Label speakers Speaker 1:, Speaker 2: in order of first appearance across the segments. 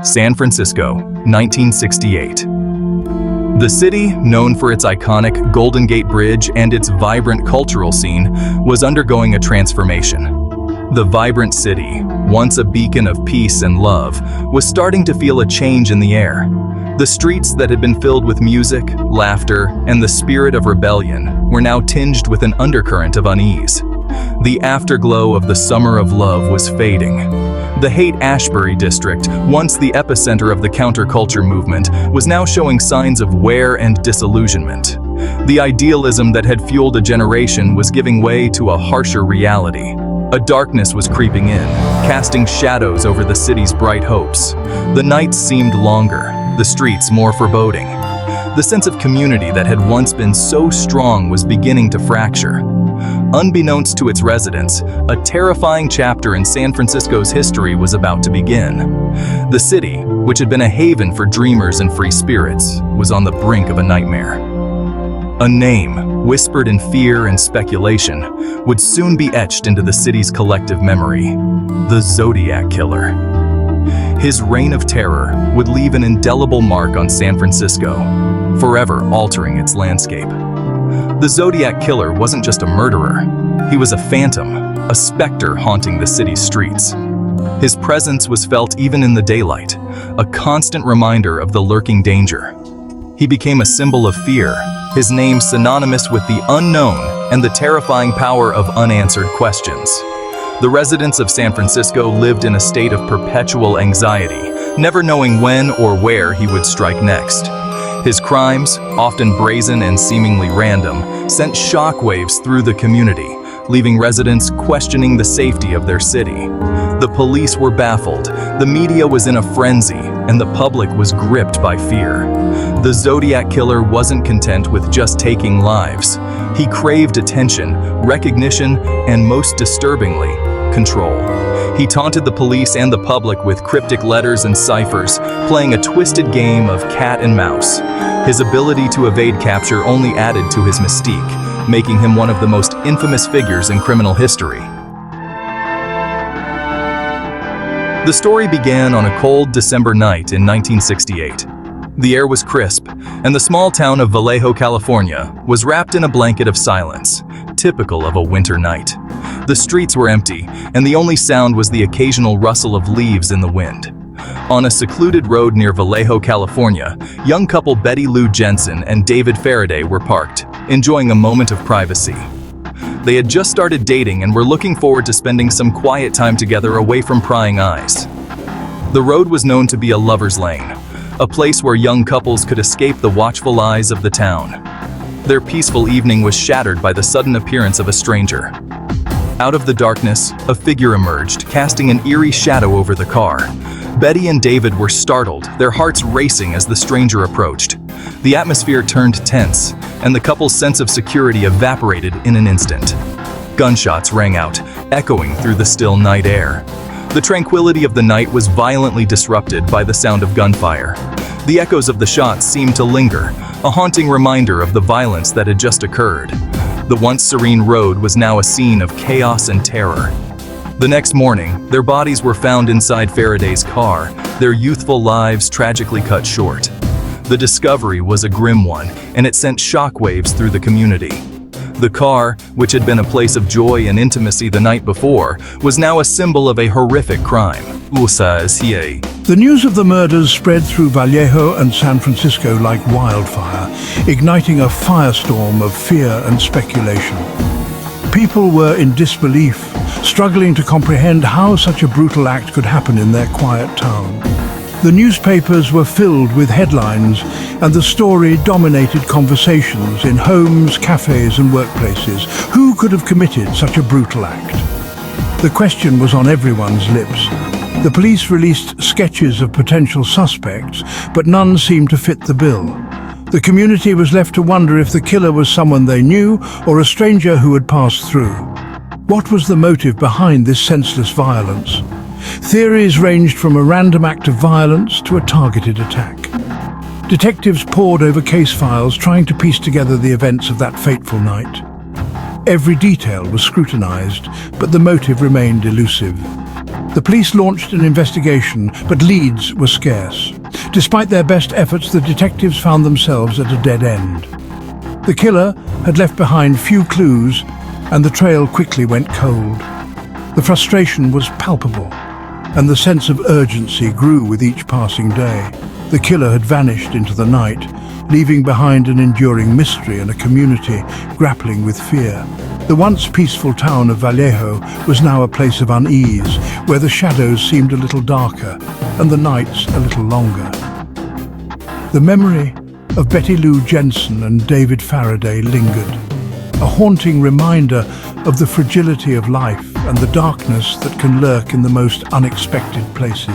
Speaker 1: San Francisco, 1968. The city, known for its iconic Golden Gate Bridge and its vibrant cultural scene, was undergoing a transformation. The vibrant city, once a beacon of peace and love, was starting to feel a change in the air. The streets that had been filled with music, laughter, and the spirit of rebellion were now tinged with an undercurrent of unease. The afterglow of the summer of love was fading. The Haight-Ashbury district, once the epicenter of the counterculture movement, was now showing signs of wear and disillusionment. The idealism that had fueled a generation was giving way to a harsher reality. A darkness was creeping in, casting shadows over the city's bright hopes. The nights seemed longer, the streets more foreboding. The sense of community that had once been so strong was beginning to fracture. Unbeknownst to its residents, a terrifying chapter in San Francisco's history was about to begin. The city, which had been a haven for dreamers and free spirits, was on the brink of a nightmare. A name, whispered in fear and speculation, would soon be etched into the city's collective memory: the Zodiac Killer. His reign of terror would leave an indelible mark on San Francisco, forever altering its landscape. The Zodiac Killer wasn't just a murderer. He was a phantom, a specter haunting the city's streets. His presence was felt even in the daylight, a constant reminder of the lurking danger. He became a symbol of fear, his name synonymous with the unknown and the terrifying power of unanswered questions. The residents of San Francisco lived in a state of perpetual anxiety, never knowing when or where he would strike next. His crimes, often brazen and seemingly random, sent shockwaves through the community, leaving residents questioning the safety of their city. The police were baffled, the media was in a frenzy, and the public was gripped by fear. The Zodiac Killer wasn't content with just taking lives. He craved attention, recognition, and most disturbingly, control. He taunted the police and the public with cryptic letters and ciphers, playing a twisted game of cat and mouse. His ability to evade capture only added to his mystique, making him one of the most infamous figures in criminal history. The story began on a cold December night in 1968. The air was crisp, and the small town of Vallejo, California, was wrapped in a blanket of silence, typical of a winter night. The streets were empty, and the only sound was the occasional rustle of leaves in the wind. On a secluded road near Vallejo, California, young couple Betty Lou Jensen and David Faraday were parked, enjoying a moment of privacy. They had just started dating and were looking forward to spending some quiet time together away from prying eyes. The road was known to be a lover's lane, a place where young couples could escape the watchful eyes of the town. Their peaceful evening was shattered by the sudden appearance of a stranger. Out of the darkness, a figure emerged, casting an eerie shadow over the car. Betty and David were startled, their hearts racing as the stranger approached. The atmosphere turned tense, and the couple's sense of security evaporated in an instant. Gunshots rang out, echoing through the still night air. The tranquility of the night was violently disrupted by the sound of gunfire. The echoes of the shots seemed to linger, a haunting reminder of the violence that had just occurred. The once serene road was now a scene of chaos and terror. The next morning, their bodies were found inside Faraday's car, their youthful lives tragically cut short. The discovery was a grim one, and it sent shockwaves through the community. The car, which had been a place of joy and intimacy the night before, was now a symbol of a horrific crime.
Speaker 2: The news of the murders spread through Vallejo and San Francisco like wildfire, igniting a firestorm of fear and speculation. People were in disbelief, struggling to comprehend how such a brutal act could happen in their quiet town. The newspapers were filled with headlines, and the story dominated conversations in homes, cafes, and workplaces. Who could have committed such a brutal act? The question was on everyone's lips. The police released sketches of potential suspects, but none seemed to fit the bill. The community was left to wonder if the killer was someone they knew or a stranger who had passed through. What was the motive behind this senseless violence? Theories ranged from a random act of violence to a targeted attack. Detectives pored over case files, trying to piece together the events of that fateful night. Every detail was scrutinized, but the motive remained elusive. The police launched an investigation, but leads were scarce. Despite their best efforts, the detectives found themselves at a dead end. The killer had left behind few clues, and the trail quickly went cold. The frustration was palpable, and the sense of urgency grew with each passing day. The killer had vanished into the night, leaving behind an enduring mystery and a community grappling with fear. The once peaceful town of Vallejo was now a place of unease, where the shadows seemed a little darker and the nights a little longer. The memory of Betty Lou Jensen and David Faraday lingered, a haunting reminder of the fragility of life and the darkness that can lurk in the most unexpected places.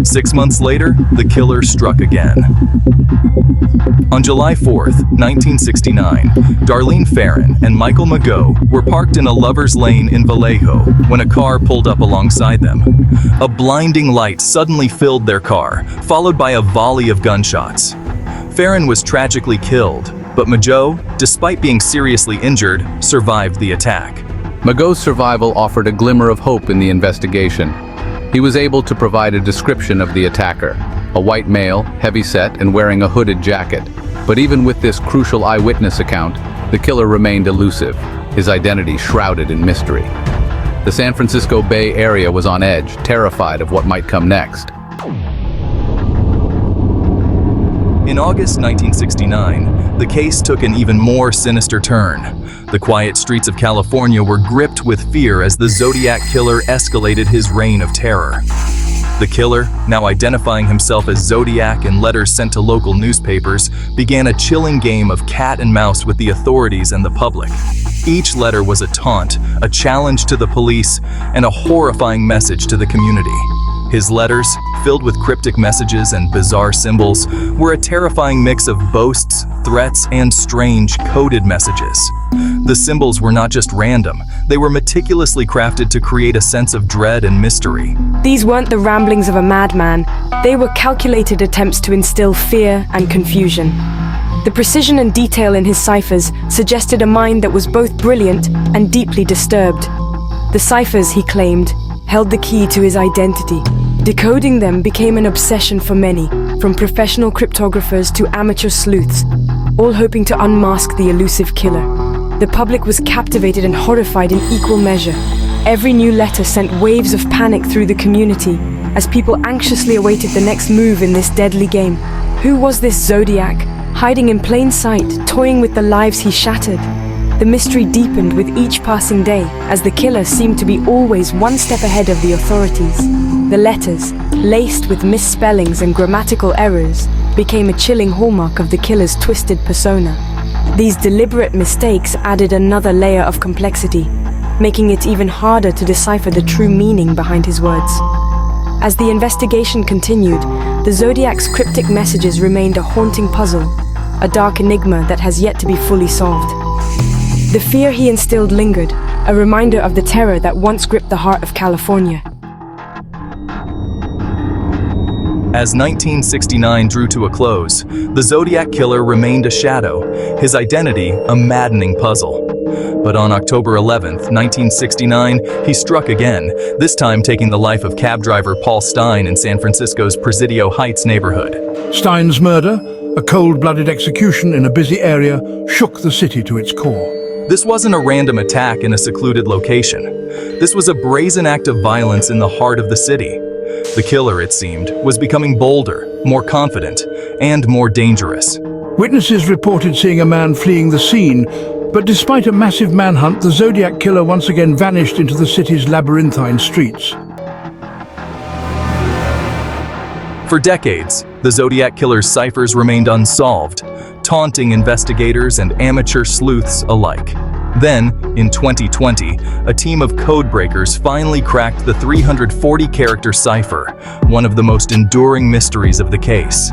Speaker 1: 6 months later, the killer struck again. On July 4th, 1969, Darlene Ferrin and Michael Mageau were parked in a lover's lane in Vallejo when a car pulled up alongside them. A blinding light suddenly filled their car, followed by a volley of gunshots. Ferrin was tragically killed, but Mageau, despite being seriously injured, survived the attack.
Speaker 3: Mageau's survival offered a glimmer of hope in the investigation. He was able to provide a description of the attacker, a white male, heavy-set and wearing a hooded jacket. But even with this crucial eyewitness account, the killer remained elusive, his identity shrouded in mystery. The San Francisco Bay Area was on edge, terrified of what might come next.
Speaker 1: In August 1969, the case took an even more sinister turn. The quiet streets of California were gripped with fear as the Zodiac Killer escalated his reign of terror. The killer, now identifying himself as Zodiac in letters sent to local newspapers, began a chilling game of cat and mouse with the authorities and the public. Each letter was a taunt, a challenge to the police, and a horrifying message to the community. His letters, filled with cryptic messages and bizarre symbols, were a terrifying mix of boasts, threats, and strange, coded messages. The symbols were not just random, they were meticulously crafted to create a sense of dread and mystery.
Speaker 4: These weren't the ramblings of a madman, they were calculated attempts to instill fear and confusion. The precision and detail in his ciphers suggested a mind that was both brilliant and deeply disturbed. The ciphers, he claimed, held the key to his identity. Decoding them became an obsession for many, from professional cryptographers to amateur sleuths, all hoping to unmask the elusive killer. The public was captivated and horrified in equal measure. Every new letter sent waves of panic through the community as people anxiously awaited the next move in this deadly game. Who was this Zodiac, hiding in plain sight, toying with the lives he shattered? The mystery deepened with each passing day, as the killer seemed to be always one step ahead of the authorities. The letters, laced with misspellings and grammatical errors, became a chilling hallmark of the killer's twisted persona. These deliberate mistakes added another layer of complexity, making it even harder to decipher the true meaning behind his words. As the investigation continued, the Zodiac's cryptic messages remained a haunting puzzle, a dark enigma that has yet to be fully solved. The fear he instilled lingered, a reminder of the terror that once gripped the heart of California.
Speaker 1: As 1969 drew to a close, the Zodiac Killer remained a shadow, his identity a maddening puzzle. But on October 11th, 1969, he struck again, this time taking the life of cab driver Paul Stein in San Francisco's Presidio Heights neighborhood.
Speaker 2: Stein's murder, a cold-blooded execution in a busy area, shook the city to its core.
Speaker 1: This wasn't a random attack in a secluded location. This was a brazen act of violence in the heart of the city. The killer, it seemed, was becoming bolder, more confident, and more dangerous.
Speaker 2: Witnesses reported seeing a man fleeing the scene, but despite a massive manhunt, the Zodiac Killer once again vanished into the city's labyrinthine streets.
Speaker 1: For decades, the Zodiac Killer's ciphers remained unsolved, taunting investigators and amateur sleuths alike. Then, in 2020, a team of codebreakers finally cracked the 340-character cipher, one of the most enduring mysteries of the case.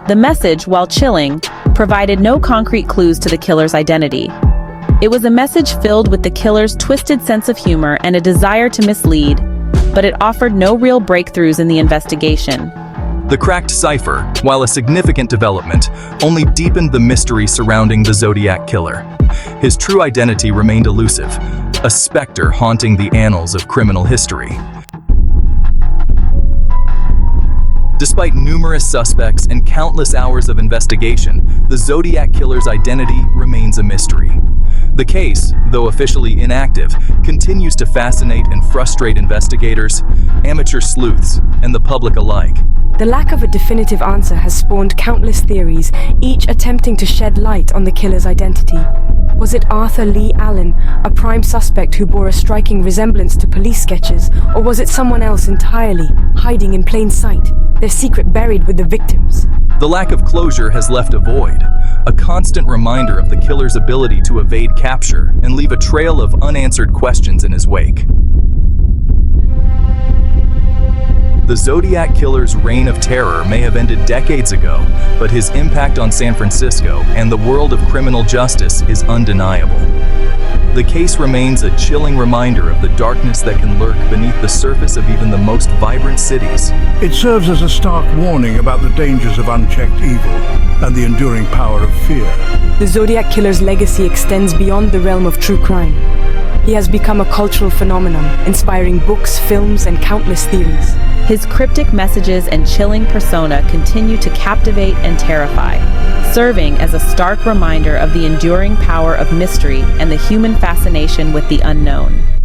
Speaker 5: The message, while chilling, provided no concrete clues to the killer's identity. It was a message filled with the killer's twisted sense of humor and a desire to mislead, but it offered no real breakthroughs in the investigation.
Speaker 1: The cracked cipher, while a significant development, only deepened the mystery surrounding the Zodiac Killer. His true identity remained elusive, a specter haunting the annals of criminal history. Despite numerous suspects and countless hours of investigation, the Zodiac Killer's identity remains a mystery. The case, though officially inactive, continues to fascinate and frustrate investigators, amateur sleuths, and the public alike.
Speaker 4: The lack of a definitive answer has spawned countless theories, each attempting to shed light on the killer's identity. Was it Arthur Lee Allen, a prime suspect who bore a striking resemblance to police sketches, or was it someone else entirely, hiding in plain sight, their secret buried with the victims?
Speaker 1: The lack of closure has left a void, a constant reminder of the killer's ability to evade capture and leave a trail of unanswered questions in his wake. The Zodiac Killer's reign of terror may have ended decades ago, but his impact on San Francisco and the world of criminal justice is undeniable. The case remains a chilling reminder of the darkness that can lurk beneath the surface of even the most vibrant cities.
Speaker 2: It serves as a stark warning about the dangers of unchecked evil and the enduring power of fear.
Speaker 4: The Zodiac Killer's legacy extends beyond the realm of true crime. He has become a cultural phenomenon, inspiring books, films, and countless theories.
Speaker 5: His cryptic messages and chilling persona continue to captivate and terrify, serving as a stark reminder of the enduring power of mystery and the human fascination with the unknown.